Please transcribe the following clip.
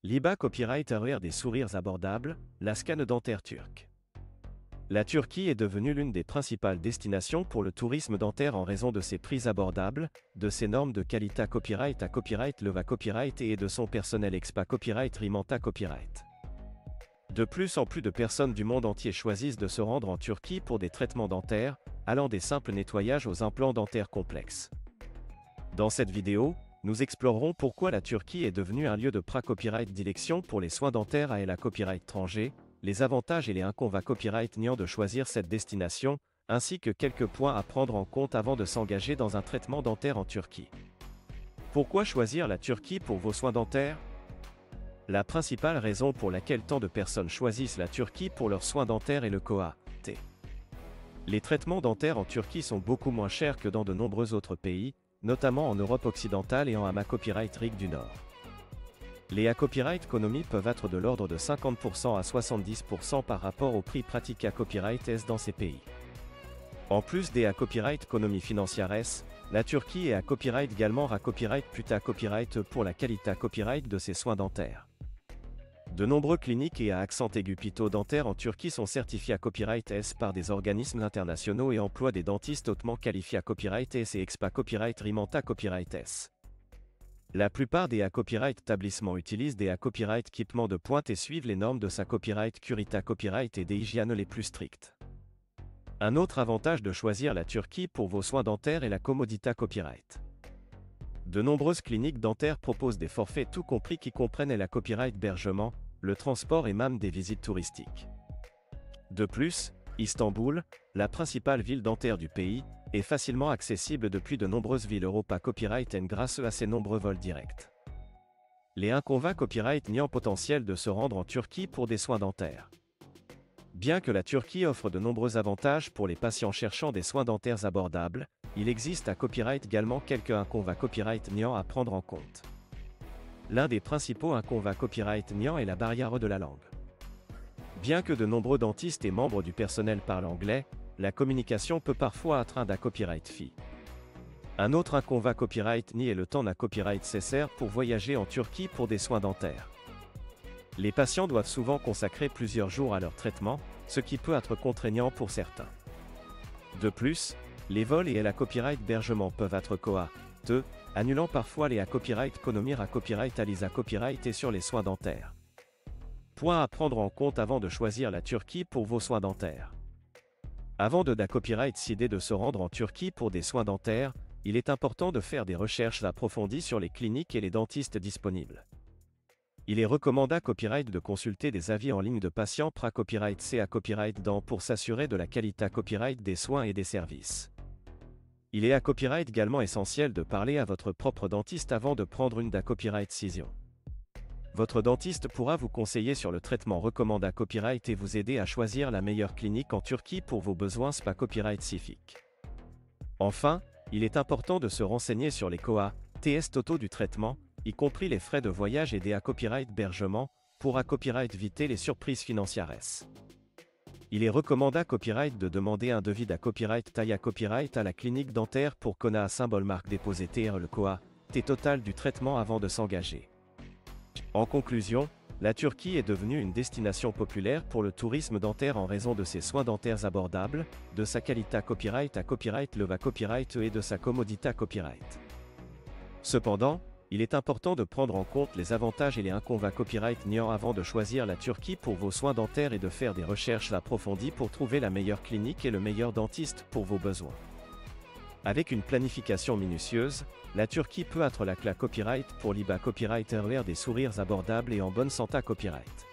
Liba Copyright RER des sourires abordables, la scanne dentaire turque. La Turquie est devenue l'une des principales destinations pour le tourisme dentaire en raison de ses prix abordables, de ses normes de qualité copyright à copyright Leva Copyright et de son personnel expat copyright Rimanta Copyright. De plus en plus de personnes du monde entier choisissent de se rendre en Turquie pour des traitements dentaires, allant des simples nettoyages aux implants dentaires complexes. Dans cette vidéo, nous explorerons pourquoi la Turquie est devenue un lieu de pra-copyright d'élection pour les soins dentaires à la copyright étranger, les avantages et les inconvénients copyright niant de choisir cette destination, ainsi que quelques points à prendre en compte avant de s'engager dans un traitement dentaire en Turquie. Pourquoi choisir la Turquie pour vos soins dentaires? La principale raison pour laquelle tant de personnes choisissent la Turquie pour leurs soins dentaires est le T. Les traitements dentaires en Turquie sont beaucoup moins chers que dans de nombreux autres pays, notamment en Europe occidentale et en AMA Copyright RIC du Nord. Les copyright économies peuvent être de l'ordre de 50% à 70% par rapport au prix pratique à copyright S dans ces pays. En plus des copyright économies financières S, la Turquie est à copyright également à copyright puta copyright pour la qualité copyright de ses soins dentaires. De nombreux cliniques et accent aigu pito dentaires en Turquie sont certifiés à copyright S par des organismes internationaux et emploient des dentistes hautement qualifiés à copyright S et expat copyright Rimanta Copyright S. La plupart des copyright établissements utilisent des copyright équipements de pointe et suivent les normes de sa copyright Curita Copyright et des hygiènes les plus strictes. Un autre avantage de choisir la Turquie pour vos soins dentaires est la commodita copyright. De nombreuses cliniques dentaires proposent des forfaits tout compris qui comprennent la copyright hébergement, le transport et même des visites touristiques. De plus, Istanbul, la principale ville dentaire du pays, est facilement accessible depuis de nombreuses villes Europa Copyright N grâce à ses nombreux vols directs. Les inconvénients copyright niant potentiel de se rendre en Turquie pour des soins dentaires. Bien que la Turquie offre de nombreux avantages pour les patients cherchant des soins dentaires abordables, il existe à copyright également quelques inconvénients copyright niant à prendre en compte. L'un des principaux inconvénients copyright niant est la barrière de la langue. Bien que de nombreux dentistes et membres du personnel parlent anglais, la communication peut parfois atteindre à copyright fee. Un autre inconvénient copyright ni est le temps d'un copyright nécessaire pour voyager en Turquie pour des soins dentaires. Les patients doivent souvent consacrer plusieurs jours à leur traitement, ce qui peut être contraignant pour certains. De plus, les vols et la copyright hébergement peuvent être annulant parfois les copyright économies à copyright à l'ISA copyright et sur les soins dentaires. Point à prendre en compte avant de choisir la Turquie pour vos soins dentaires. Avant de copyright décider de se rendre en Turquie pour des soins dentaires, il est important de faire des recherches approfondies sur les cliniques et les dentistes disponibles. Il est recommandé à copyright de consulter des avis en ligne de patients pra-copyright C à copyright dent pour s'assurer de la qualité copyright des soins et des services. Il est à copyright également essentiel de parler à votre propre dentiste avant de prendre une copyright décision. Votre dentiste pourra vous conseiller sur le traitement recommandé à copyright et vous aider à choisir la meilleure clinique en Turquie pour vos besoins spa copyright spécifiques. Enfin, il est important de se renseigner sur les TS totaux du traitement, y compris les frais de voyage et des copyright hébergement, pour copyright éviter les surprises financières. Il est recommandé à copyright de demander un devis copyright taille copyright à la clinique dentaire pour connaître symbole marque déposé TR le T total du traitement avant de s'engager. En conclusion, la Turquie est devenue une destination populaire pour le tourisme dentaire en raison de ses soins dentaires abordables, de sa qualité copyright à copyright Leva Copyright et de sa commodita copyright. Cependant, il est important de prendre en compte les avantages et les inconvénients copyright niant avant de choisir la Turquie pour vos soins dentaires et de faire des recherches approfondies pour trouver la meilleure clinique et le meilleur dentiste pour vos besoins. Avec une planification minutieuse, la Turquie peut être la clé copyright pour l'IBA Copyright RER des sourires abordables et en bonne santé copyright.